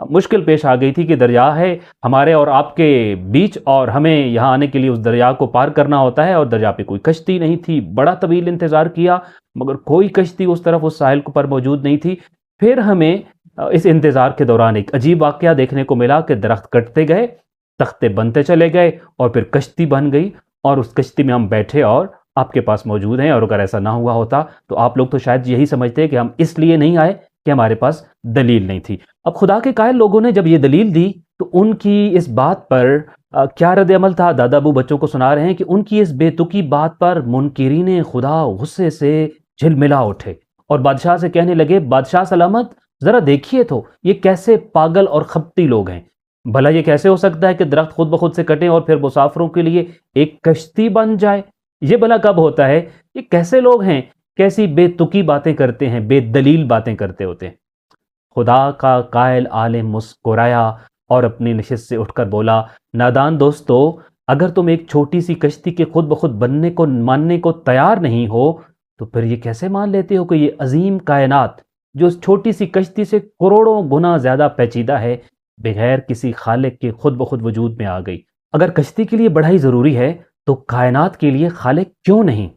مشکل پیش آ گئی تھی کہ دریا ہے ہمارے اور آپ کے بیچ، اور ہمیں یہاں آنے کے لیے اس دریا کو پار کرنا ہوتا ہے، اور دریا پہ کوئی کشتی نہیں تھی۔ بڑا طویل انتظار کیا مگر کوئی کشتی اس طرف اس ساحل پر موجود نہیں تھی۔ پھر ہمیں اس انتظار کے دوران ایک عجیب واقعہ دیکھنے کو ملا کہ درخت کٹتے گئے، تختے بنتے چلے گئے، اور پھر کشتی بن گئی، اور اس کشتی میں ہم بیٹھے اور آپ کے پاس موجود ہیں۔ اور اگر ایسا نہ ہوا ہوتا تو آپ لوگ تو شاید یہی سمجھتے کہ ہم اس لیے نہیں آئے کہ ہمارے پاس دلیل نہیں تھی۔ اب خدا کے قائل لوگوں نے جب یہ دلیل دی تو ان کی اس بات پر کیا رد عمل تھا؟ دادا ابو بچوں کو سنا رہے ہیں کہ ان کی اس بے تکی بات پر منکرین خدا غصے سے جھلملا اٹھے اور بادشاہ سے کہنے لگے، بادشاہ سلامت، ذرا دیکھیے تو یہ کیسے پاگل اور خپتی لوگ ہیں۔ بھلا یہ کیسے ہو سکتا ہے کہ درخت خود بخود سے کٹیں اور پھر مسافروں کے لیے ایک کشتی بن جائے؟ یہ بھلا کب ہوتا ہے؟ یہ کیسے لوگ ہیں؟ کیسی بے تکی باتیں کرتے ہیں، بے دلیل باتیں کرتے ہوتے ہیں۔ خدا کا قائل عالم مسکرایا اور اپنی نشست سے اٹھ کر بولا، نادان دوستو، اگر تم ایک چھوٹی سی کشتی کے خود بخود بننے کو ماننے کو تیار نہیں ہو تو پھر یہ کیسے مان لیتے ہو کہ یہ عظیم کائنات جو اس چھوٹی سی کشتی سے کروڑوں گنا زیادہ پیچیدہ ہے، بغیر کسی خالق کے خود بخود وجود میں آ گئی؟ اگر کشتی کے لیے بڑھائی ضروری ہے تو کائنات کے لیے خالق کیوں نہیں؟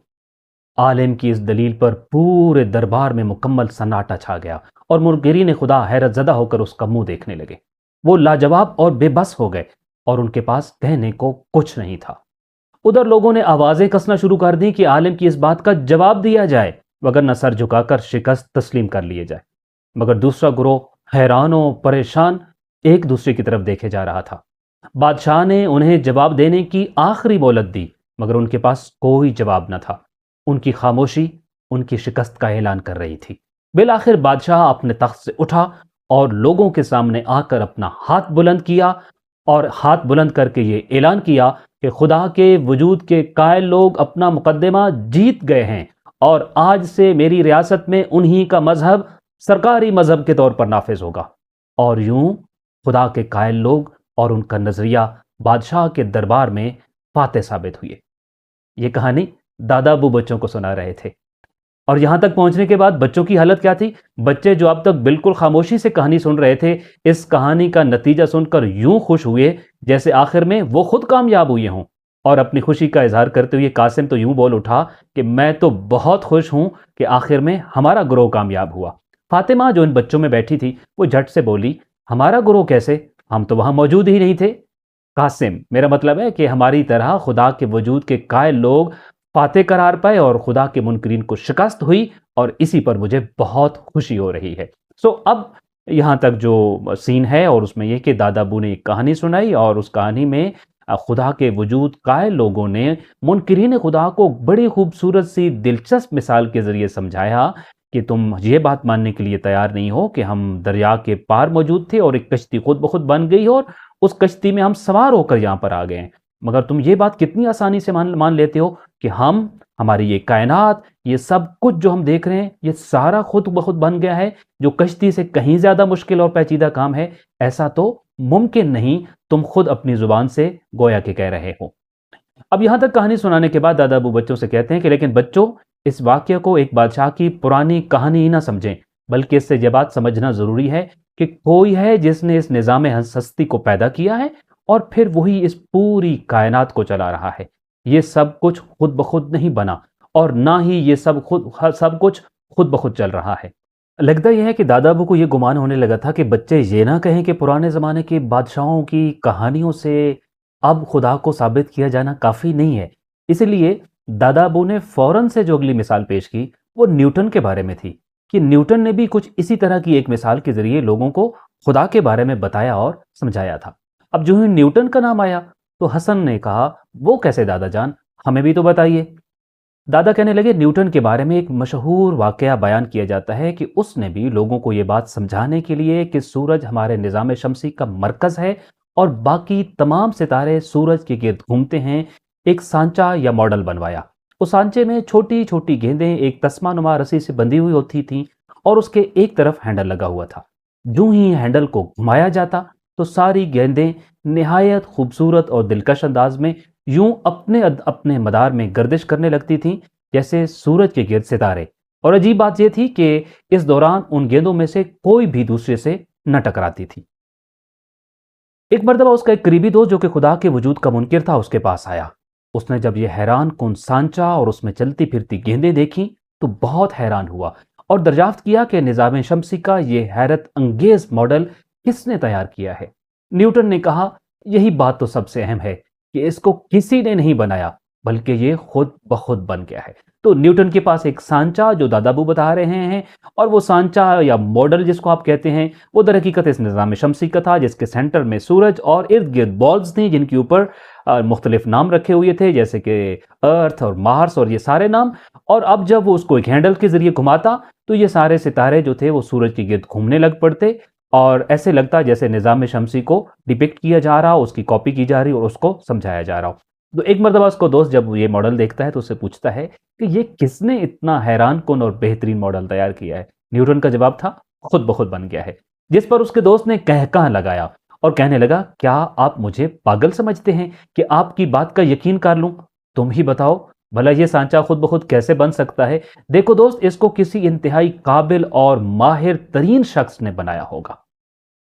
عالم کی اس دلیل پر پورے دربار میں مکمل سناٹا چھا گیا اور منکرین خدا حیرت زدہ ہو کر اس کا منہ دیکھنے لگے۔ وہ لاجواب اور بے بس ہو گئے اور ان کے پاس کہنے کو کچھ نہیں تھا۔ ادھر لوگوں نے آوازیں کسنا شروع کر دیں کہ عالم کی اس بات کا جواب دیا جائے وگرنہ سر جھکا کر شکست تسلیم کر لیے جائے۔ مگر دوسرا گروہ حیران و پریشان ایک دوسرے کی طرف دیکھے جا رہا تھا۔ بادشاہ نے انہیں جواب دینے کی آخری مہلت دی مگر ان کے پاس کوئی جواب نہ تھا۔ ان کی خاموشی ان کی شکست کا اعلان کر رہی تھی۔ بالآخر بادشاہ اپنے تخت سے اٹھا اور لوگوں کے سامنے آ کر اپنا ہاتھ بلند کیا اور ہاتھ بلند کر کے یہ اعلان کیا کہ خدا کے وجود کے قائل لوگ اپنا مقدمہ جیت گئے ہیں اور آج سے میری ریاست میں انہی کا مذہب سرکاری مذہب کے طور پر نافذ ہوگا۔ اور یوں خدا کے قائل لوگ اور ان کا نظریہ بادشاہ کے دربار میں فاتح ثابت ہوئے۔ یہ کہانی دادا ابو بچوں کو سنا رہے تھے، اور یہاں تک پہنچنے کے بعد بچوں کی حالت کیا تھی؟ بچے جو اب تک بالکل خاموشی سے کہانی سن رہے تھے، اس کہانی کا نتیجہ سن کر یوں خوش ہوئے جیسے آخر میں وہ خود کامیاب ہوئے ہوں، اور اپنی خوشی کا اظہار کرتے ہوئے قاسم تو یوں بول اٹھا کہ میں تو بہت خوش ہوں کہ آخر میں ہمارا گروہ کامیاب ہوا۔ فاطمہ جو ان بچوں میں بیٹھی تھی وہ جھٹ سے بولی، ہمارا گروہ کیسے؟ ہم تو وہاں موجود ہی نہیں تھے۔ قاسم، میرا مطلب ہے کہ ہماری طرح خدا کے وجود کے قائل لوگ فاتح قرار پائے اور خدا کے منکرین کو شکست ہوئی، اور اسی پر مجھے بہت خوشی ہو رہی ہے۔ اب یہاں تک جو سین ہے اور اس میں یہ کہ دادا ابو نے ایک کہانی سنائی اور اس کہانی میں خدا کے وجود قائل لوگوں نے منکرین خدا کو بڑی خوبصورت سی دلچسپ مثال کے ذریعے سمجھایا کہ تم یہ بات ماننے کے لیے تیار نہیں ہو کہ ہم دریا کے پار موجود تھے اور ایک کشتی خود بخود بن گئی اور اس کشتی میں ہم سوار ہو کر یہاں پر آ گئے ہیں، مگر تم یہ بات کتنی آسانی سے مان لیتے ہو کہ ہماری یہ کائنات، یہ سب کچھ جو ہم دیکھ رہے ہیں، یہ سارا خود بخود بن گیا ہے، جو کشتی سے کہیں زیادہ مشکل اور پیچیدہ کام ہے۔ ایسا تو ممکن نہیں، تم خود اپنی زبان سے گویا کہ کہہ رہے ہو۔ اب یہاں تک کہانی سنانے کے بعد دادا ابو بچوں سے کہتے ہیں کہ لیکن بچوں، اس واقعہ کو ایک بادشاہ کی پرانی کہانی ہی نہ سمجھیں، بلکہ اس سے یہ بات سمجھنا ضروری ہے کہ کوئی ہے جس نے اس نظام ہستی کو پیدا کیا ہے اور پھر وہی اس پوری کائنات کو چلا رہا ہے۔ یہ سب کچھ خود بخود نہیں بنا اور نہ ہی یہ سب کچھ خود بخود چل رہا ہے۔ لگتا یہ ہے کہ دادا ابو کو یہ گمان ہونے لگا تھا کہ بچے یہ نہ کہیں کہ پرانے زمانے کے بادشاہوں کی کہانیوں سے اب خدا کو ثابت کیا جانا کافی نہیں ہے، اسی لیے دادا ابو نے فوراً سے جو اگلی مثال پیش کی وہ نیوٹن کے بارے میں تھی کہ نیوٹن نے بھی کچھ اسی طرح کی ایک مثال کے ذریعے لوگوں کو خدا کے بارے میں بتایا اور سمجھایا تھا۔ اب جو ہی نیوٹن کا نام آیا تو حسن نے کہا، وہ کیسے دادا جان، ہمیں بھی تو بتائیے۔ دادا کہنے لگے، نیوٹن کے بارے میں ایک مشہور واقعہ بیان کیا جاتا ہے کہ اس نے بھی لوگوں کو یہ بات سمجھانے کے لیے کہ سورج ہمارے نظام شمسی کا مرکز ہے اور باقی تمام ستارے سورج کے گرد گھومتے ہیں، ایک سانچہ یا ماڈل بنوایا۔ اس سانچے میں چھوٹی چھوٹی گیندیں ایک تسمہ نما رسی سے بندھی ہوئی ہوتی تھیں اور اس کے ایک طرف ہینڈل لگا ہوا تھا۔ جو ہی ہینڈل کو گھمایا جاتا تو ساری گیندیں نہایت خوبصورت اور دلکش انداز میں یوں اپنے مدار میں گردش کرنے لگتی تھیں جیسے سورج کے گرد ستارے، اور عجیب بات یہ تھی کہ اس دوران ان گیندوں میں سے کوئی بھی دوسرے سے نہ ٹکراتی تھی۔ ایک مرتبہ اس کا ایک قریبی دوست جو کہ خدا کے وجود کا منکر تھا اس کے پاس آیا۔ اس نے جب یہ حیران کن سانچہ اور اس میں چلتی پھرتی گیندیں دیکھیں تو بہت حیران ہوا اور دریافت کیا کہ نظام شمسی کا یہ حیرت انگیز ماڈل کس نے تیار کیا ہے۔ نیوٹن نے کہا، یہی بات تو سب سے اہم ہے کہ اس کو کسی نے نہیں بنایا بلکہ یہ خود بخود بن گیا ہے۔ تو نیوٹن کے پاس ایک سانچہ جو دادا ابو بتا رہے ہیں، اور وہ سانچہ یا ماڈل جس کو آپ کہتے ہیں، وہ در حقیقت اس نظام شمسی کا تھا جس کے سینٹر میں سورج اور ارد گرد بالز تھیں جن کے اوپر مختلف نام رکھے ہوئے تھے، جیسے کہ ارتھ اور مارس اور یہ سارے نام۔ اور اب جب وہ اس کو ایک ہینڈل کے ذریعے گھماتا تو یہ سارے ستارے جو تھے وہ سورج کے گرد گھومنے لگ پڑتے اور ایسے لگتا جیسے نظام شمسی کو ڈپکٹ کیا جا رہا، اس کی کاپی کی جا رہی اور اس کو سمجھایا جا رہا ہو۔ تو ایک مرتبہ اس کو دوست جب یہ ماڈل دیکھتا ہے تو اسے پوچھتا ہے کہ یہ کس نے اتنا حیران کن اور بہترین ماڈل تیار کیا ہے؟ نیوٹن کا جواب تھا، خود بخود بن گیا ہے۔ جس پر اس کے دوست نے کہا لگایا اور کہنے لگا، کیا آپ مجھے پاگل سمجھتے ہیں کہ آپ کی بات کا یقین کر لوں؟ تم ہی بتاؤ بھلا یہ سانچہ خود بخود کیسے بن سکتا ہے؟ دیکھو دوست، اس کو کسی انتہائی قابل اور ماہر ترین شخص نے بنایا ہوگا۔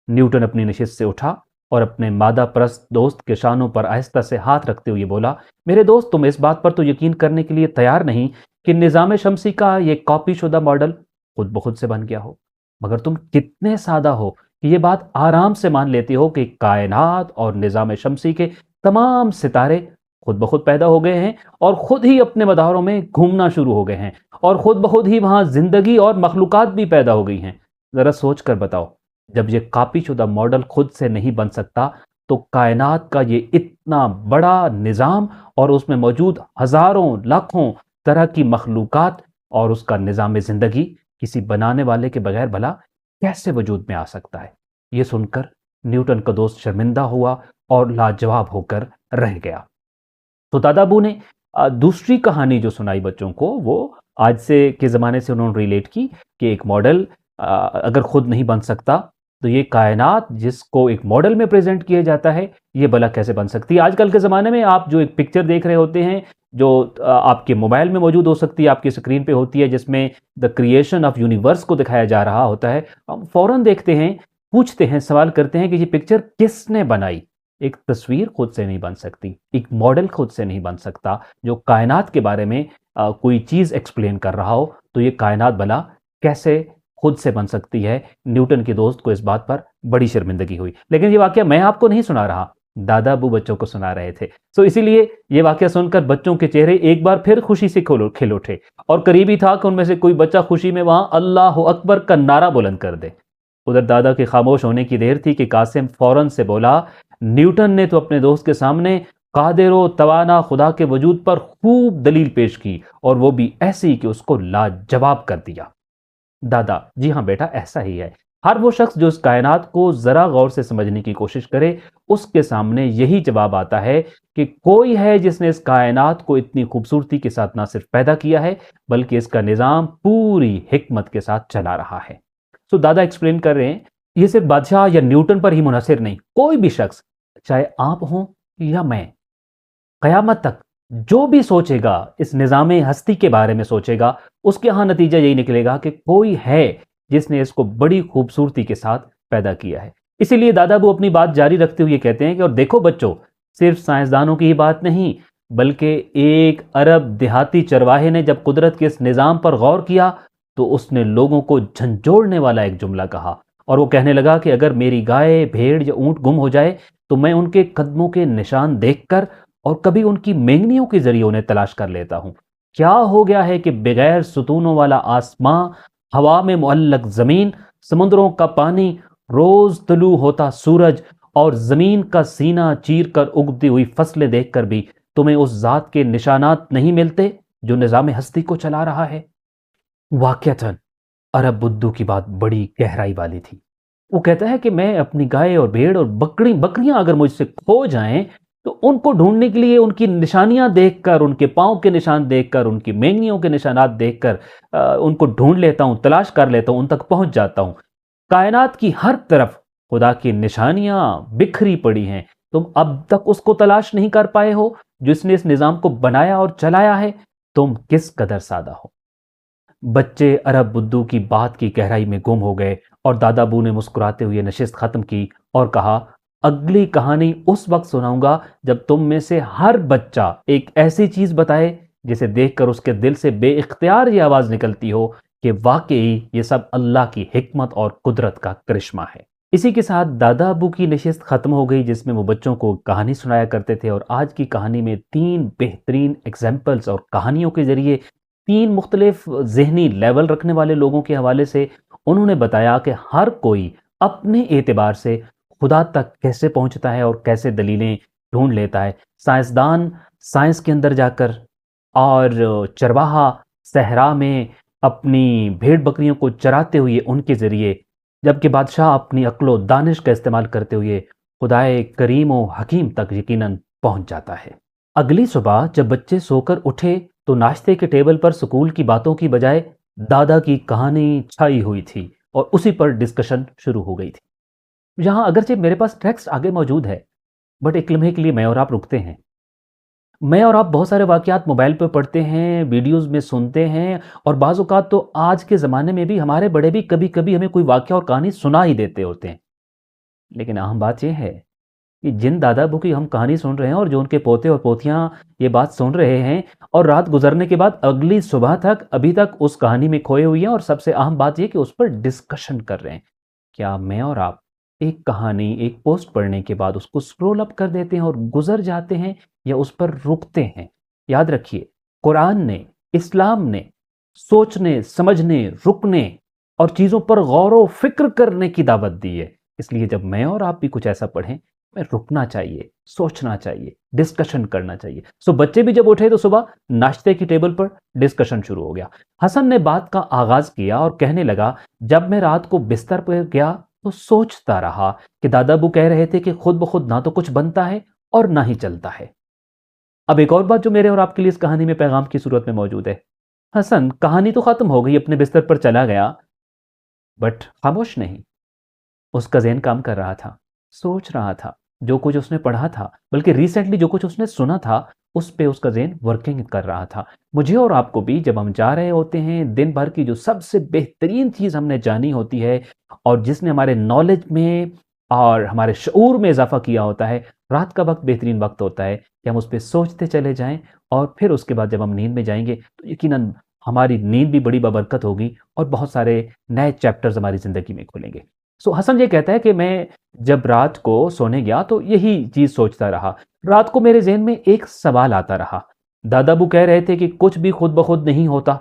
نیوٹن اپنی نشست سے اٹھا اور اپنے مادہ پرست دوست کے شانوں پر آہستہ سے ہاتھ رکھتے ہوئے بولا، میرے دوست، تم اس بات پر تو یقین کرنے کے لیے تیار نہیں کہ نظام شمسی کا یہ کاپی شدہ ماڈل خود بخود سے بن گیا ہو، مگر تم کتنے سادہ ہو کہ یہ بات آرام سے مان لیتے ہو کہ کائنات اور نظام شمسی کے تمام ستارے خود بخود پیدا ہو گئے ہیں اور خود ہی اپنے مداروں میں گھومنا شروع ہو گئے ہیں اور خود بخود ہی وہاں زندگی اور مخلوقات بھی پیدا ہو گئی ہیں۔ ذرا سوچ کر بتاؤ، جب یہ کاپی شدہ ماڈل خود سے نہیں بن سکتا تو کائنات کا یہ اتنا بڑا نظام اور اس میں موجود ہزاروں لاکھوں طرح کی مخلوقات اور اس کا نظام زندگی کسی بنانے والے کے بغیر بھلا کیسے وجود میں آ سکتا ہے؟ یہ سن کر نیوٹن کا دوست شرمندہ ہوا اور لاجواب ہو کر رہ گیا۔ تو دادا ابو نے دوسری کہانی جو سنائی بچوں کو، وہ آج سے کے زمانے سے انہوں نے ریلیٹ کی کہ ایک ماڈل اگر خود نہیں بن سکتا تو یہ کائنات جس کو ایک ماڈل میں پریزنٹ کیا جاتا ہے یہ بھلا کیسے بن سکتی ہے؟ آج کل کے زمانے میں آپ جو ایک پکچر دیکھ رہے ہوتے ہیں جو آپ کے موبائل میں موجود ہو سکتی ہے، آپ کی اسکرین پہ ہوتی ہے، جس میں دا کریشن آف یونیورس کو دکھایا جا رہا ہوتا ہے، ہم فوراً دیکھتے ہیں، پوچھتے ہیں، سوال کرتے ہیں کہ یہ پکچر کس نے بنائی؟ ایک تصویر خود سے نہیں بن سکتی، ایک ماڈل خود سے نہیں بن سکتا۔ جو کائنات کے بارے میں کوئی چیز ایکسپلین کر رہا ہو تو یہ کائنات بھلا کیسے خود سے بن سکتی ہے؟ نیوٹن کے دوست کو اس بات پر بڑی شرمندگی ہوئی، لیکن یہ واقعہ میں آپ کو نہیں سنا رہا، دادا ابو بچوں کو سنا رہے تھے۔ سو اسی لیے یہ واقعہ سن کر بچوں کے چہرے ایک بار پھر خوشی سے کھل اٹھے اور قریبی تھا کہ ان میں سے کوئی بچہ خوشی میں وہاں اللہ اکبر کا نعرہ بلند کر دے۔ ادھر دادا کے خاموش ہونے کی دیر تھی کہ قاسم فوراً سے بولا، نیوٹن نے تو اپنے دوست کے سامنے قادر و توانا خدا کے وجود پر خوب دلیل پیش کی اور وہ بھی ایسی کہ اس کو لاجواب کر دیا۔ دادا: جی ہاں بیٹا، ایسا ہی ہے۔ ہر وہ شخص جو اس کائنات کو ذرا غور سے سمجھنے کی کوشش کرے اس کے سامنے یہی جواب آتا ہے کہ کوئی ہے جس نے اس کائنات کو اتنی خوبصورتی کے ساتھ نہ صرف پیدا کیا ہے بلکہ اس کا نظام پوری حکمت کے ساتھ چلا رہا ہے۔ سو دادا ایکسپلین کر رہے ہیں، یہ صرف بادشاہ یا نیوٹن پر ہی منحصر نہیں، کوئی بھی شخص، چاہے آپ ہوں یا میں، قیامت تک جو بھی سوچے گا، اس نظام ہستی کے بارے میں سوچے گا، اس کے ہاں نتیجہ یہی نکلے گا کہ کوئی ہے جس نے اس کو بڑی خوبصورتی کے ساتھ پیدا کیا ہے۔ اسی لیے دادا ابو اپنی بات جاری رکھتے ہوئے کہتے ہیں کہ اور دیکھو بچوں، صرف سائنسدانوں کی ہی بات نہیں بلکہ ایک عرب دیہاتی چرواہے نے جب قدرت کے اس نظام پر غور کیا تو اس نے لوگوں کو جھنجھوڑنے والا ایک جملہ کہا، اور وہ کہنے لگا کہ اگر میری گائے، بھیڑ یا اونٹ گم ہو جائے تو میں ان کے قدموں کے نشان دیکھ کر اور کبھی ان کی مینگنیوں کے ذریعے انہیں تلاش کر لیتا ہوں۔ کیا ہو گیا ہے کہ بغیر ستونوں والا آسماں، ہوا میں معلق زمین، سمندروں کا پانی، روز طلوع ہوتا سورج اور زمین کا سینہ چیر کر اگتی ہوئی فصلیں دیکھ کر بھی تمہیں اس ذات کے نشانات نہیں ملتے جو نظام ہستی کو چلا رہا ہے؟ واقعتاً عرب بدو کی بات بڑی گہرائی والی تھی۔ وہ کہتا ہے کہ میں اپنی گائے اور بھیڑ اور بکریاں اگر مجھ سے کھو جائیں تو ان کو ڈھونڈنے کے لیے ان کی نشانیاں دیکھ کر، ان کے پاؤں کے نشان دیکھ کر، ان کی مینگنیوں کے نشانات دیکھ کر ان کو ڈھونڈ لیتا ہوں، تلاش کر لیتا ہوں، ان تک پہنچ جاتا ہوں۔ کائنات کی ہر طرف خدا کی نشانیاں بکھری پڑی ہیں، تم اب تک اس کو تلاش نہیں کر پائے ہو جس نے اس نظام کو بنایا اور چلایا ہے؟ تم کس قدر سادہ ہو۔ بچے عرب بدو کی بات کی گہرائی میں گم ہو گئے اور دادا ابو نے مسکراتے ہوئے نشست ختم کی اور کہا، اگلی کہانی اس وقت سناؤں گا جب تم میں سے ہر بچہ ایک ایسی چیز بتائے جسے دیکھ کر اس کے دل سے بے اختیار یہ آواز نکلتی ہو کہ واقعی یہ سب اللہ کی حکمت اور قدرت کا کرشمہ ہے۔ اسی کے ساتھ دادا ابو کی نشست ختم ہو گئی جس میں وہ بچوں کو کہانی سنایا کرتے تھے، اور آج کی کہانی میں 3 بہترین ایگزامپلز اور کہانیوں کے ذریعے 3 مختلف ذہنی لیول رکھنے والے لوگوں کے حوالے سے انہوں نے بتایا کہ ہر کوئی اپنے اعتبار سے خدا تک کیسے پہنچتا ہے اور کیسے دلیلیں ڈھونڈ لیتا ہے۔ سائنسدان سائنس کے اندر جا کر، اور چرواہا صحرا میں اپنی بھیڑ بکریوں کو چراتے ہوئے ان کے ذریعے، جبکہ بادشاہ اپنی عقل و دانش کا استعمال کرتے ہوئے خدائے کریم و حکیم تک یقیناً پہنچ جاتا ہے۔ اگلی صبح جب بچے سو کر اٹھے تو ناشتے کے ٹیبل پر سکول کی باتوں کی بجائے دادا کی کہانی چھائی ہوئی تھی اور اسی پر ڈسکشن شروع ہو گئی تھی۔ یہاں اگرچہ میرے پاس ٹیکسٹ آگے موجود ہے، بٹ ایک لمحے کے لیے میں اور آپ رکتے ہیں۔ میں اور آپ بہت سارے واقعات موبائل پہ پڑھتے ہیں، ویڈیوز میں سنتے ہیں، اور بعض اوقات تو آج کے زمانے میں بھی ہمارے بڑے بھی کبھی کبھی ہمیں کوئی واقعہ اور کہانی سنا ہی دیتے ہوتے ہیں۔ لیکن اہم بات یہ ہے کہ جن دادا ابو کی ہم کہانی سن رہے ہیں اور جو ان کے پوتے اور پوتیاں یہ بات سن رہے ہیں، اور رات گزرنے کے بعد اگلی صبح تک ابھی تک اس کہانی میں کھوئے ہوئی ہیں، اور سب سے اہم بات یہ کہ اس پر ڈسکشن کر رہے ہیں۔ کیا میں اور آپ ایک کہانی، ایک پوسٹ پڑھنے کے بعد اس کو سکرول اپ کر دیتے ہیں اور گزر جاتے ہیں، یا اس پر رکتے ہیں؟ یاد رکھیے، قرآن نے، اسلام نے سوچنے، سمجھنے، رکنے اور چیزوں پر غور و فکر کرنے کی دعوت دی ہے۔ اس لیے جب میں اور آپ بھی کچھ ایسا پڑھیں، ہمیں رکنا چاہیے، سوچنا چاہیے، ڈسکشن کرنا چاہیے۔ بچے بھی جب اٹھے تو صبح ناشتے کی ٹیبل پر ڈسکشن شروع ہو گیا۔ حسن نے بات کا آغاز کیا اور کہنے لگا، جب میں رات کو بستر پر گیا تو سوچتا رہا کہ دادا ابو کہہ رہے تھے کہ خود بخود نہ تو کچھ بنتا ہے اور نہ ہی چلتا ہے۔ اب ایک اور بات جو میرے اور آپ کے لیے اس کہانی میں پیغام کی صورت میں موجود ہے۔ حسن کہانی تو ختم ہو گئی، اپنے بستر پر چلا گیا، بٹ خاموش نہیں۔ اس کا ذہن کام کر رہا تھا، سوچ رہا تھا جو کچھ اس نے پڑھا تھا، بلکہ ریسنٹلی جو کچھ اس نے سنا تھا اس پہ اس کا ذہن ورکنگ کر رہا تھا۔ مجھے اور آپ کو بھی جب ہم جا رہے ہوتے ہیں، دن بھر کی جو سب سے بہترین چیز ہم نے جانی ہوتی ہے اور جس نے ہمارے نالج میں اور ہمارے شعور میں اضافہ کیا ہوتا ہے، رات کا وقت بہترین وقت ہوتا ہے کہ ہم اس پہ سوچتے چلے جائیں، اور پھر اس کے بعد جب ہم نیند میں جائیں گے تو یقیناً ہماری نیند بھی بڑی بابرکت ہوگی اور بہت سارے نئے چیپٹرز ہماری زندگی میں کھلیں گے۔ حسن یہ کہتا ہے کہ میں جب رات کو سونے گیا تو یہی چیز سوچتا رہا۔ رات کو میرے ذہن میں ایک سوال آتا رہا۔ دادا ابو کہہ رہے تھے کہ کچھ بھی خود بخود نہیں ہوتا،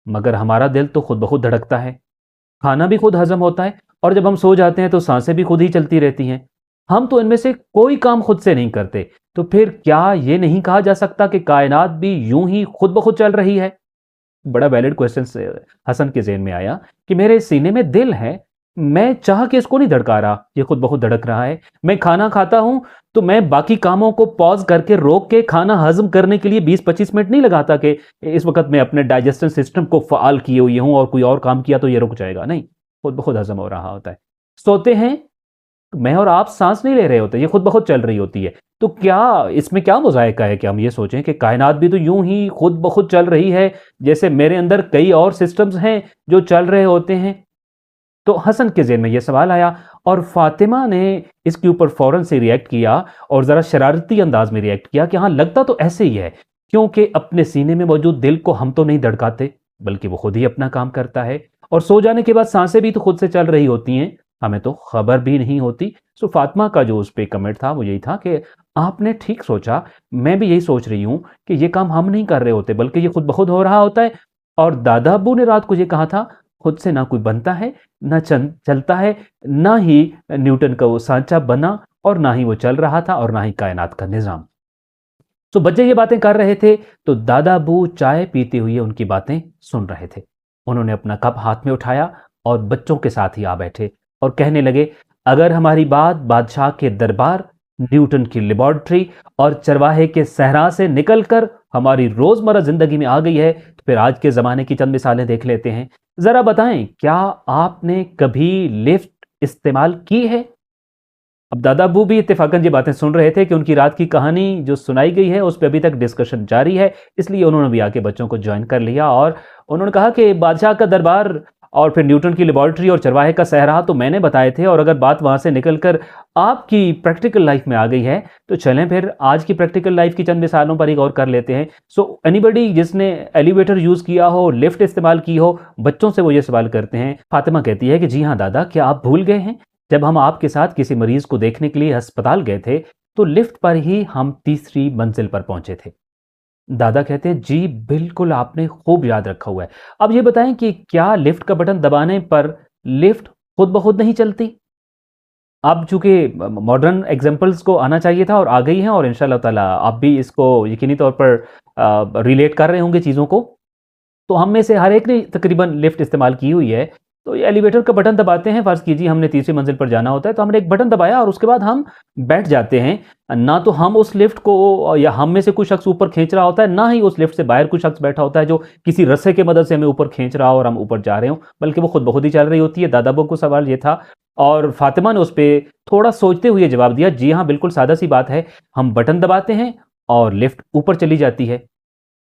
مگر ہمارا دل تو خود بخود دھڑکتا ہے، کھانا بھی خود ہضم ہوتا ہے، اور جب ہم سو جاتے ہیں تو سانسیں بھی خود ہی چلتی رہتی ہیں۔ ہم تو ان میں سے کوئی کام خود سے نہیں کرتے، تو پھر کیا یہ نہیں کہا جا سکتا کہ کائنات بھی یوں ہی خود بخود چل رہی ہے؟ بڑا ویلڈ کوسچن حسن کے ذہن میں آیا کہ میرے سینے میں دل ہے، میں چاہ کے اس کو نہیں دھڑکا رہا، یہ خود بخود دھڑک رہا ہے۔ میں کھانا کھاتا ہوں تو میں باقی کاموں کو پاز کر کے روک کے کھانا ہضم کرنے کے لیے 20-25 منٹ نہیں لگاتا کہ اس وقت میں اپنے ڈائجسٹن سسٹم کو فعال کیے ہوئے ہوں اور کوئی اور کام کیا تو یہ رک جائے گا، نہیں، خود بخود ہضم ہو رہا ہوتا ہے۔ سوتے ہیں، میں اور آپ سانس نہیں لے رہے ہوتے، یہ خود بخود چل رہی ہوتی ہے۔ تو کیا اس میں کیا مذائقہ ہے کہ ہم یہ سوچیں کہ کائنات بھی تو یوں ہی خود بخود چل رہی ہے جیسے میرے اندر کئی اور سسٹمز ہیں جو چل رہے ہوتے ہیں؟ تو حسن کے ذہن میں یہ سوال آیا، اور فاطمہ نے اس کے اوپر فوراً سے ریئیکٹ کیا اور ذرا شرارتی انداز میں ریئیکٹ کیا کہ ہاں لگتا تو ایسے ہی ہے، کیونکہ اپنے سینے میں موجود دل کو ہم تو نہیں دھڑکاتے بلکہ وہ خود ہی اپنا کام کرتا ہے، اور سو جانے کے بعد سانسیں بھی تو خود سے چل رہی ہوتی ہیں، ہمیں تو خبر بھی نہیں ہوتی۔ فاطمہ کا جو اس پہ کمنٹ تھا وہ یہی تھا کہ آپ نے ٹھیک سوچا، میں بھی یہی سوچ رہی ہوں کہ یہ کام ہم نہیں کر رہے ہوتے بلکہ یہ خود بخود ہو رہا ہوتا ہے۔ اور دادا ابو نے رات کو یہ کہا تھا، خود سے نہ کوئی بنتا ہے، نہ چلتا ہے، نہ ہی نیوٹن کا وہ سانچہ بنا، اور نہ ہی وہ چل رہا تھا، اور نہ ہی کائنات کا نظام۔ بچے یہ باتیں کر رہے تھے تو دادا ابو چائے پیتے ہوئے ان کی باتیں سن رہے تھے۔ انہوں نے اپنا کپ ہاتھ میں اٹھایا اور بچوں کے ساتھ ہی آ بیٹھے اور کہنے لگے، اگر ہماری بات بادشاہ کے دربار، نیوٹن کی لیبارٹری اور چرواہے کے صحرا سے نکل کر ہماری روزمرہ زندگی میں آ گئی ہے تو پھر آج کے زمانے کی چند مثالیں دیکھ لیتے ہیں۔ ذرا بتائیں، کیا آپ نے کبھی لفٹ استعمال کی ہے؟ اب دادا ابو بھی اتفاقاً یہ باتیں سن رہے تھے کہ ان کی رات کی کہانی جو سنائی گئی ہے اس پہ ابھی تک ڈسکشن جاری ہے، اس لیے انہوں نے بھی آ کے بچوں کو جوائن کر لیا، اور انہوں نے کہا کہ بادشاہ کا دربار اور پھر نیوٹن کی لیبارٹری اور چرواہے کا صحرا تو میں نے بتائے تھے، اور اگر بات وہاں سے نکل کر آپ کی پریکٹیکل لائف میں آ گئی ہے تو چلیں پھر آج کی پریکٹیکل لائف کی چند مثالوں پر ہی غور کر لیتے ہیں۔ سو اینی بڈی جس نے ایلیویٹر یوز کیا ہو، لفٹ استعمال کی ہو، بچوں سے وہ یہ سوال کرتے ہیں۔ فاطمہ کہتی ہے کہ جی ہاں دادا، کیا آپ بھول گئے ہیں جب ہم آپ کے ساتھ کسی مریض کو دیکھنے کے لیے ہسپتال گئے تھے تو لفٹ پر ہی ہم تیسری منزل پر پہنچے تھے؟ دادا کہتے ہیں جی بالکل، آپ نے خوب یاد رکھا ہوا ہے۔ اب یہ بتائیں کہ کیا لفٹ کا بٹن دبانے پر لفٹ خود بخود نہیں چلتی؟ اب چونکہ ماڈرن ایگزامپلس کو آنا چاہیے تھا اور آ گئی ہیں، اور انشاءاللہ تعالیٰ آپ بھی اس کو یقینی طور پر ریلیٹ کر رہے ہوں گے چیزوں کو، تو ہم میں سے ہر ایک نے تقریباً لفٹ استعمال کی ہوئی ہے۔ تو یہ ایلیویٹر کا بٹن دباتے ہیں، فرض کیجیے ہم نے تیسری منزل پر جانا ہوتا ہے تو ہم نے ایک بٹن دبایا اور اس کے بعد ہم بیٹھ جاتے ہیں۔ نہ تو ہم اس لفٹ کو یا ہم میں سے کوئی شخص اوپر کھینچ رہا ہوتا ہے، نہ ہی اس لفٹ سے باہر کوئی شخص بیٹھا ہوتا ہے جو کسی رسے کی مدد سے ہمیں اوپر کھینچ رہا ہو اور ہم اوپر جا رہے ہوں، بلکہ وہ خود بخود ہی چل رہی ہوتی ہے۔ دادا ابو کو سوال یہ تھا اور فاطمہ نے اس پہ تھوڑا سوچتے ہوئے جواب دیا، جی ہاں بالکل سادہ سی بات ہے، ہم بٹن دباتے ہیں اور لفٹ اوپر چلی جاتی ہے۔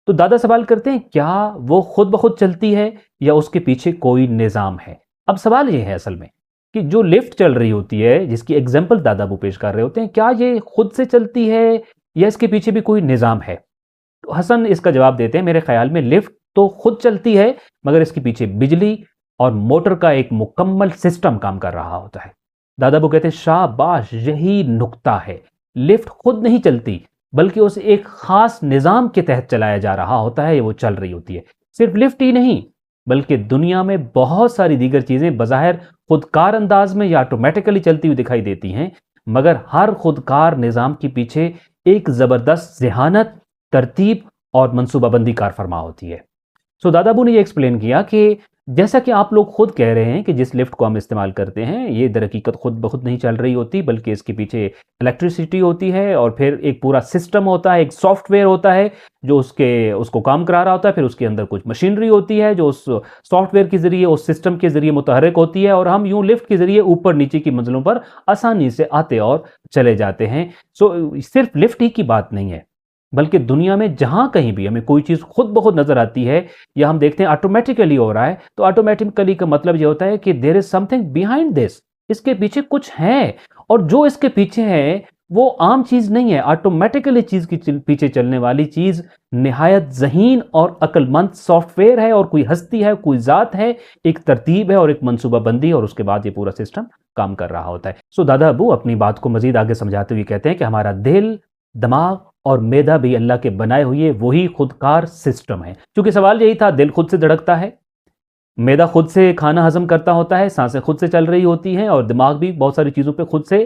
تو دادا سوال کرتے ہیں کیا وہ خود بخود چلتی ہے یا اس کے پیچھے کوئی نظام ہے؟ اب سوال یہ ہے اصل میں کہ جو لفٹ چل رہی ہوتی ہے، جس کی ایگزامپل دادا ابو پیش کر رہے ہوتے ہیں، کیا یہ خود سے چلتی ہے یا اس کے پیچھے بھی کوئی نظام ہے؟ تو حسن اس کا جواب دیتے ہیں میرے خیال میں لفٹ تو خود چلتی ہے، مگر اس کے پیچھے بجلی اور موٹر کا ایک مکمل سسٹم کام کر رہا ہوتا ہے۔ دادا ابو کہتے ہیں شاباش، یہی نکتہ ہے، لفٹ خود نہیں چلتی بلکہ اسے ایک خاص نظام کے تحت چلایا جا رہا ہوتا ہے، وہ چل رہی ہوتی ہے۔ صرف لفٹ ہی نہیں بلکہ دنیا میں بہت ساری دیگر چیزیں بظاہر خودکار انداز میں یا آٹومیٹیکلی چلتی ہوئی دکھائی دیتی ہیں، مگر ہر خودکار نظام کے پیچھے ایک زبردست ذہانت، ترتیب اور منصوبہ بندی کار فرما ہوتی ہے۔ سو دادا ابو نے یہ ایکسپلین کیا کہ جیسا کہ آپ لوگ خود کہہ رہے ہیں کہ جس لفٹ کو ہم استعمال کرتے ہیں یہ در حقیقت خود بخود نہیں چل رہی ہوتی بلکہ اس کے پیچھے الیکٹریسٹی ہوتی ہے، اور پھر ایک پورا سسٹم ہوتا ہے، ایک سافٹ ویئر ہوتا ہے جو اس کو کام کرا رہا ہوتا ہے، پھر اس کے اندر کچھ مشینری ہوتی ہے جو اس سافٹ ویئر کے ذریعے، اس سسٹم کے ذریعے متحرک ہوتی ہے، اور ہم یوں لفٹ کے ذریعے اوپر نیچے کی منزلوں پر آسانی سے آتے اور چلے جاتے ہیں۔ سو صرف لفٹ ہی کی بات نہیں ہے بلکہ دنیا میں جہاں کہیں بھی ہمیں کوئی چیز خود بخود نظر آتی ہے یا ہم دیکھتے ہیں آٹومیٹیکلی ہو رہا ہے، تو آٹومیٹیکلی کا مطلب یہ ہوتا ہے کہ دیر از سم تھنگ بیہائنڈ دس، اس کے پیچھے کچھ ہے، اور جو اس کے پیچھے ہے وہ عام چیز نہیں ہے۔ آٹومیٹیکلی چیز کی پیچھے چلنے والی چیز نہایت ذہین اور عقل مند سافٹ ویئر ہے، اور کوئی ہستی ہے، کوئی ذات ہے، ایک ترتیب ہے اور ایک منصوبہ بندی، اور اس کے بعد یہ پورا سسٹم کام کر رہا ہوتا ہے۔ سو دادا ابو اپنی بات کو مزید آگے سمجھاتے ہوئے کہتے ہیں کہ ہمارا دل، دماغ اور میدا بھی اللہ کے بنائے ہوئے وہی خودکار سسٹم ہے۔ کیونکہ سوال یہی تھا، دل خود سے دھڑکتا ہے، میدا خود سے کھانا ہضم کرتا ہوتا ہے، سانسیں خود سے چل رہی ہوتی ہیں، اور دماغ بھی بہت ساری چیزوں پہ خود سے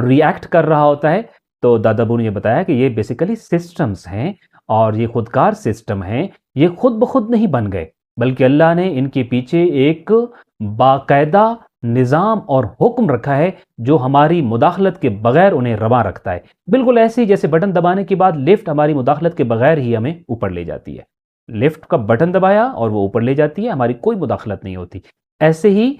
ری ایکٹ کر رہا ہوتا ہے۔ تو دادا ابو نے یہ بتایا کہ یہ بیسیکلی سسٹمز ہیں، اور یہ خودکار سسٹم ہیں، یہ خود بخود نہیں بن گئے بلکہ اللہ نے ان کے پیچھے ایک باقاعدہ نظام اور حکم رکھا ہے جو ہماری مداخلت کے بغیر انہیں رواں رکھتا ہے، بالکل ایسے ہی جیسے بٹن دبانے کے بعد لفٹ ہماری مداخلت کے بغیر ہی ہمیں اوپر لے جاتی ہے۔ لفٹ کا بٹن دبایا اور وہ اوپر لے جاتی ہے، ہماری کوئی مداخلت نہیں ہوتی۔ ایسے ہی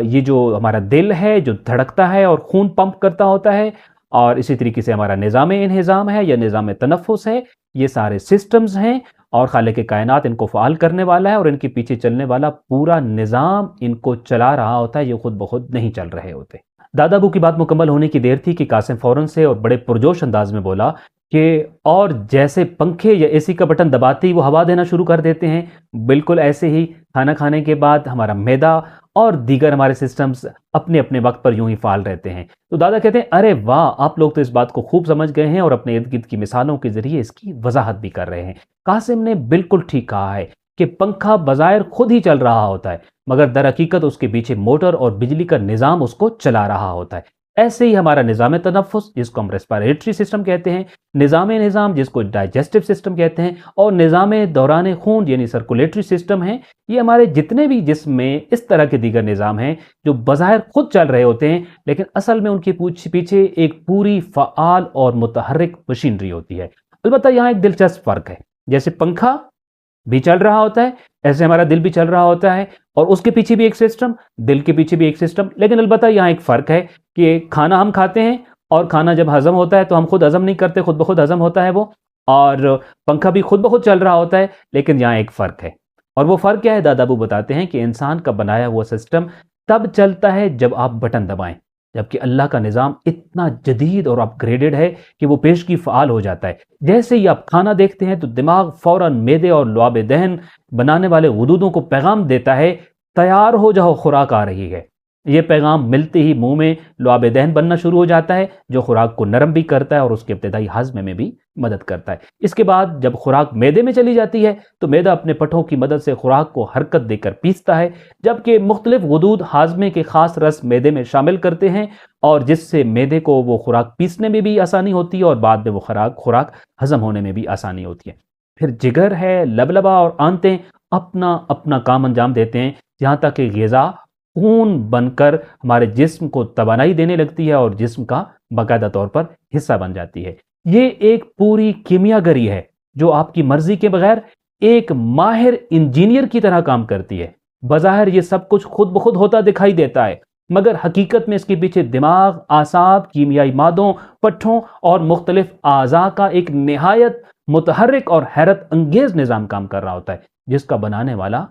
یہ جو ہمارا دل ہے جو دھڑکتا ہے اور خون پمپ کرتا ہوتا ہے، اور اسی طریقے سے ہمارا نظام انہضام ہے یا نظام تنفس ہے، یہ سارے سسٹمز ہیں، اور خالق کائنات ان کو فعال کرنے والا ہے، اور ان کے پیچھے چلنے والا پورا نظام ان کو چلا رہا ہوتا ہے، یہ خود بخود نہیں چل رہے ہوتے۔ دادا ابو کی بات مکمل ہونے کی دیر تھی کہ قاسم فوراً سے اور بڑے پرجوش انداز میں بولا کہ اور جیسے پنکھے یا اے سی کا بٹن دباتے ہی وہ ہوا دینا شروع کر دیتے ہیں، بالکل ایسے ہی کھانا کھانے کے بعد ہمارا میدا اور دیگر ہمارے سسٹمز اپنے اپنے وقت پر یوں ہی فعال رہتے ہیں۔ تو دادا کہتے ہیں ارے واہ، آپ لوگ تو اس بات کو خوب سمجھ گئے ہیں اور اپنے ارد گرد کی مثالوں کے ذریعے اس کی وضاحت بھی کر رہے ہیں۔ قاسم نے بالکل ٹھیک کہا ہے کہ پنکھا بظاہر خود ہی چل رہا ہوتا ہے مگر در حقیقت اس کے پیچھے موٹر اور بجلی کا نظام اس کو چلا رہا ہوتا ہے۔ ایسے ہی ہمارا نظام تنفس جس کو ہم ریسپیریٹری سسٹم کہتے ہیں، نظام جس کو ڈائجسٹو سسٹم کہتے ہیں، اور نظام دوران خون یعنی سرکولیٹری سسٹم ہیں، یہ ہمارے جتنے بھی جسم میں اس طرح کے دیگر نظام ہیں جو بظاہر خود چل رہے ہوتے ہیں لیکن اصل میں ان کے پیچھے ایک پوری فعال اور متحرک مشینری ہوتی ہے۔ البتہ یہاں ایک دلچسپ فرق ہے، جیسے پنکھا بھی چل رہا ہوتا ہے ایسے ہمارا دل بھی چل رہا ہوتا ہے، اور اس کے پیچھے بھی ایک سسٹم، دل کے پیچھے بھی ایک سسٹم، لیکن البتہ یہاں ایک فرق ہے کہ کھانا ہم کھاتے ہیں اور کھانا جب ہضم ہوتا ہے تو ہم خود ہضم نہیں کرتے، خود بخود ہضم ہوتا ہے وہ، اور پنکھا بھی خود بخود چل رہا ہوتا ہے، لیکن یہاں ایک فرق ہے، اور وہ فرق کیا ہے؟ دادا ابو بتاتے ہیں کہ انسان کا بنایا ہوا سسٹم تب چلتا ہے جب آپ بٹن دبائیں، جبکہ اللہ کا نظام اتنا جدید اور اپ گریڈڈ ہے کہ وہ پیشگی فعال ہو جاتا ہے۔ جیسے ہی آپ کھانا دیکھتے ہیں تو دماغ فوراً معدے اور لعاب دہن بنانے والے غدودوں کو پیغام دیتا ہے، تیار ہو جاؤ، خوراک آ رہی ہے۔ یہ پیغام ملتے ہی منہ میں لعاب دہن بننا شروع ہو جاتا ہے، جو خوراک کو نرم بھی کرتا ہے اور اس کے ابتدائی ہضم میں بھی مدد کرتا ہے۔ اس کے بعد جب خوراک معدے میں چلی جاتی ہے تو معدہ اپنے پٹھوں کی مدد سے خوراک کو حرکت دے کر پیستا ہے، جبکہ مختلف غدود ہاضمے کے خاص رس معدے میں شامل کرتے ہیں، اور جس سے معدے کو وہ خوراک پیسنے میں بھی آسانی ہوتی ہے اور بعد میں وہ خوراک ہضم ہونے میں بھی آسانی ہوتی ہے۔ پھر جگر ہے، لبلبا اور آنتیں اپنا اپنا کام انجام دیتے ہیں، جہاں تک کہ غذا خون بن کر ہمارے جسم کو توانائی دینے لگتی ہے اور جسم کا باقاعدہ طور پر حصہ بن جاتی ہے۔ یہ ایک پوری کیمیا گری ہے جو آپ کی مرضی کے بغیر ایک ماہر انجینئر کی طرح کام کرتی ہے۔ بظاہر یہ سب کچھ خود بخود ہوتا دکھائی دیتا ہے، مگر حقیقت میں اس کے پیچھے دماغ، اعصاب، کیمیائی مادوں، پٹھوں اور مختلف اعضاء کا ایک نہایت متحرک اور حیرت انگیز نظام کام کر رہا ہوتا ہے، جس کا بنانے والا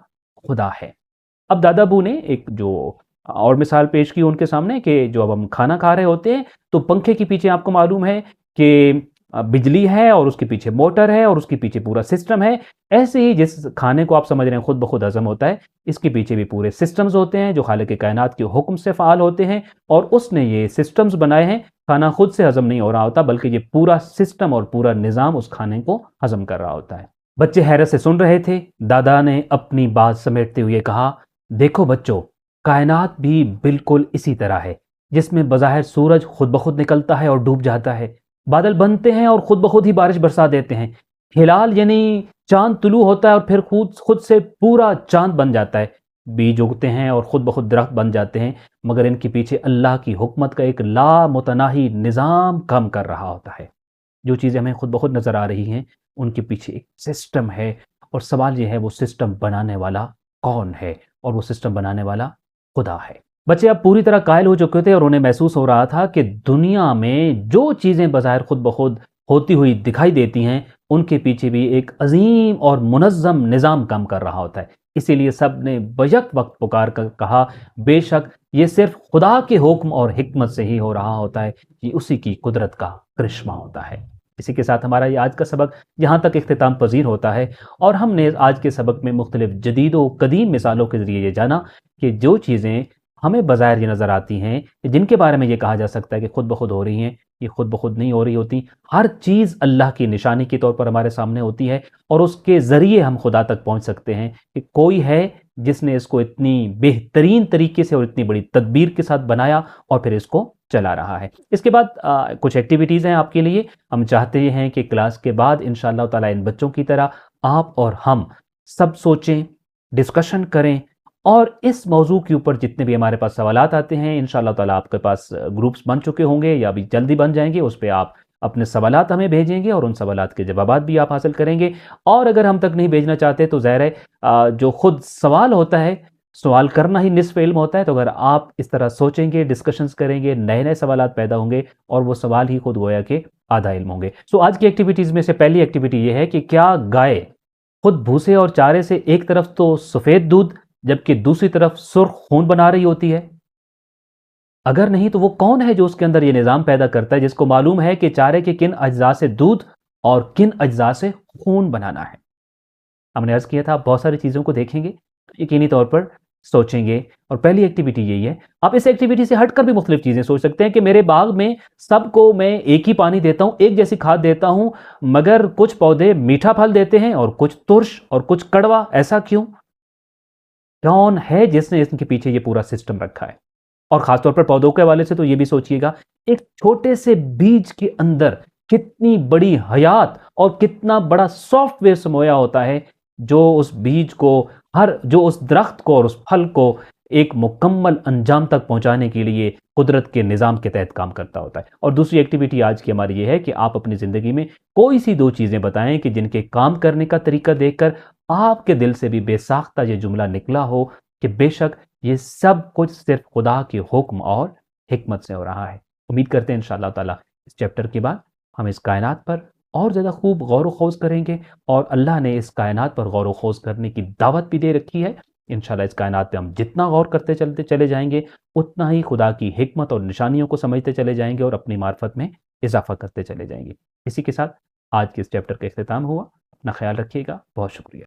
خدا ہے۔ اب دادا ابو نے ایک جو اور مثال پیش کی ان کے سامنے کہ جو اب ہم کھانا کھا رہے ہوتے ہیں تو پنکھے کے پیچھے آپ کو معلوم ہے کہ بجلی ہے اور اس کے پیچھے موٹر ہے اور اس کے پیچھے پورا سسٹم ہے۔ ایسے ہی جس کھانے کو آپ سمجھ رہے ہیں خود بخود ہضم ہوتا ہے، اس کے پیچھے بھی پورے سسٹمز ہوتے ہیں جو خالق کائنات کے حکم سے فعال ہوتے ہیں، اور اس نے یہ سسٹمز بنائے ہیں۔ کھانا خود سے ہضم نہیں ہو رہا ہوتا، بلکہ یہ پورا سسٹم اور پورا نظام اس کھانے کو ہضم کر رہا ہوتا ہے۔ بچے حیرت سے سن رہے تھے۔ دادا نے اپنی بات سمیٹتے ہوئے کہا، دیکھو بچوں، کائنات بھی بالکل اسی طرح ہے، جس میں بظاہر سورج خود بخود نکلتا ہے اور ڈوب جاتا ہے، بادل بنتے ہیں اور خود بخود ہی بارش برسا دیتے ہیں، ہلال یعنی چاند طلوع ہوتا ہے اور پھر خود سے پورا چاند بن جاتا ہے، بیج اگتے ہیں اور خود بخود درخت بن جاتے ہیں، مگر ان کے پیچھے اللہ کی حکمت کا ایک لامتناہی نظام کام کر رہا ہوتا ہے۔ جو چیزیں ہمیں خود بخود نظر آ رہی ہیں ان کے پیچھے ایک سسٹم ہے، اور سوال یہ ہے وہ سسٹم بنانے والا کون ہے؟ اور وہ سسٹم بنانے والا خدا ہے۔ بچے اب پوری طرح قائل ہو چکے تھے اور انہیں محسوس ہو رہا تھا کہ دنیا میں جو چیزیں بظاہر خود بخود ہوتی ہوئی دکھائی دیتی ہیں ان کے پیچھے بھی ایک عظیم اور منظم نظام کام کر رہا ہوتا ہے۔ اسی لیے سب نے بیک وقت پکار کر کہا، بے شک یہ صرف خدا کے حکم اور حکمت سے ہی ہو رہا ہوتا ہے، یہ اسی کی قدرت کا کرشمہ ہوتا ہے۔ اسی کے ساتھ ہمارا یہ آج کا سبق یہاں تک اختتام پذیر ہوتا ہے، اور ہم نے آج کے سبق میں مختلف جدید و قدیم مثالوں کے ذریعے یہ جانا کہ جو چیزیں ہمیں بظاہر یہ نظر آتی ہیں، جن کے بارے میں یہ کہا جا سکتا ہے کہ خود بخود ہو رہی ہیں، یہ خود بخود نہیں ہو رہی ہوتی۔ ہر چیز اللہ کی نشانی کے طور پر ہمارے سامنے ہوتی ہے، اور اس کے ذریعے ہم خدا تک پہنچ سکتے ہیں کہ کوئی ہے جس نے اس کو اتنی بہترین طریقے سے اور اتنی بڑی تدبیر کے ساتھ بنایا اور پھر اس کو چلا رہا ہے۔ اس کے بعد کچھ ایکٹیویٹیز ہیں آپ کے لیے۔ ہم چاہتے ہیں کہ کلاس کے بعد انشاءاللہ تعالیٰ ان بچوں کی طرح آپ اور ہم سب سوچیں، ڈسکشن کریں، اور اس موضوع کے اوپر جتنے بھی ہمارے پاس سوالات آتے ہیں انشاءاللہ تعالیٰ آپ کے پاس گروپس بن چکے ہوں گے یا ابھی جلدی بن جائیں گے، اس پہ آپ اپنے سوالات ہمیں بھیجیں گے اور ان سوالات کے جوابات بھی آپ حاصل کریں گے۔ اور اگر ہم تک نہیں بھیجنا چاہتے تو ظاہر ہے جو خود سوال ہوتا ہے، سوال کرنا ہی نصف علم ہوتا ہے، تو اگر آپ اس طرح سوچیں گے، ڈسکشنز کریں گے، نئے نئے سوالات پیدا ہوں گے اور وہ سوال ہی خود گویا کہ آدھا علم ہوں گے۔ آج کی ایکٹیویٹیز میں سے پہلی ایکٹیویٹی یہ ہے کہ کیا گائے خود بھوسے اور چارے سے ایک طرف تو سفید دودھ جبکہ دوسری طرف سرخ خون بنا رہی ہوتی ہے؟ اگر نہیں تو وہ کون ہے جو اس کے اندر یہ نظام پیدا کرتا ہے، جس کو معلوم ہے کہ چارے کے کن اجزاء سے دودھ اور کن اجزاء سے خون بنانا ہے؟ ہم نے عرض کیا تھا آپ بہت ساری چیزوں کو دیکھیں گے تو یقینی طور پر سوچیں گے، اور پہلی ایکٹیویٹی یہی ہے۔ آپ اس ایکٹیویٹی سے ہٹ کر بھی مختلف چیزیں سوچ سکتے ہیں کہ میرے باغ میں سب کو میں ایک ہی پانی دیتا ہوں، ایک جیسی کھاد دیتا ہوں، مگر کچھ پودے میٹھا پھل دیتے ہیں اور کچھ ترش اور کچھ کڑوا، ایسا کیوں؟ کون ہے جس نے اس کے پیچھے یہ پورا سسٹم رکھا ہے؟ اور خاص طور پر پودوں کے حوالے سے تو یہ بھی سوچئے گا، ایک چھوٹے سے بیج کے اندر کتنی بڑی حیات اور کتنا بڑا سافٹ ویئر سمویا ہوتا ہے جو اس بیج کو جو اس درخت کو اور اس پھل کو ایک مکمل انجام تک پہنچانے کے لیے قدرت کے نظام کے تحت کام کرتا ہوتا ہے۔ اور دوسری ایکٹیویٹی آج کی ہماری یہ ہے کہ آپ اپنی زندگی میں کوئی سی دو چیزیں بتائیں کہ جن کے کام کرنے کا طریقہ دیکھ کر آپ کے دل سے بھی بے ساختہ یہ جملہ نکلا ہو کہ بے شک یہ سب کچھ صرف خدا کے حکم اور حکمت سے ہو رہا ہے۔ امید کرتے ہیں انشاءاللہ تعالیٰ اس چیپٹر کے بعد ہم اس کائنات پر اور زیادہ خوب غور و خوض کریں گے، اور اللہ نے اس کائنات پر غور و خوض کرنے کی دعوت بھی دے رکھی ہے۔ انشاءاللہ اس کائنات پہ ہم جتنا غور کرتے چلتے چلے جائیں گے، اتنا ہی خدا کی حکمت اور نشانیوں کو سمجھتے چلے جائیں گے اور اپنی معرفت میں اضافہ کرتے چلے جائیں گے۔ اسی کے ساتھ آج کے اس چیپٹر کا اختتام ہوا۔ اپنا خیال رکھیے گا، بہت شکریہ۔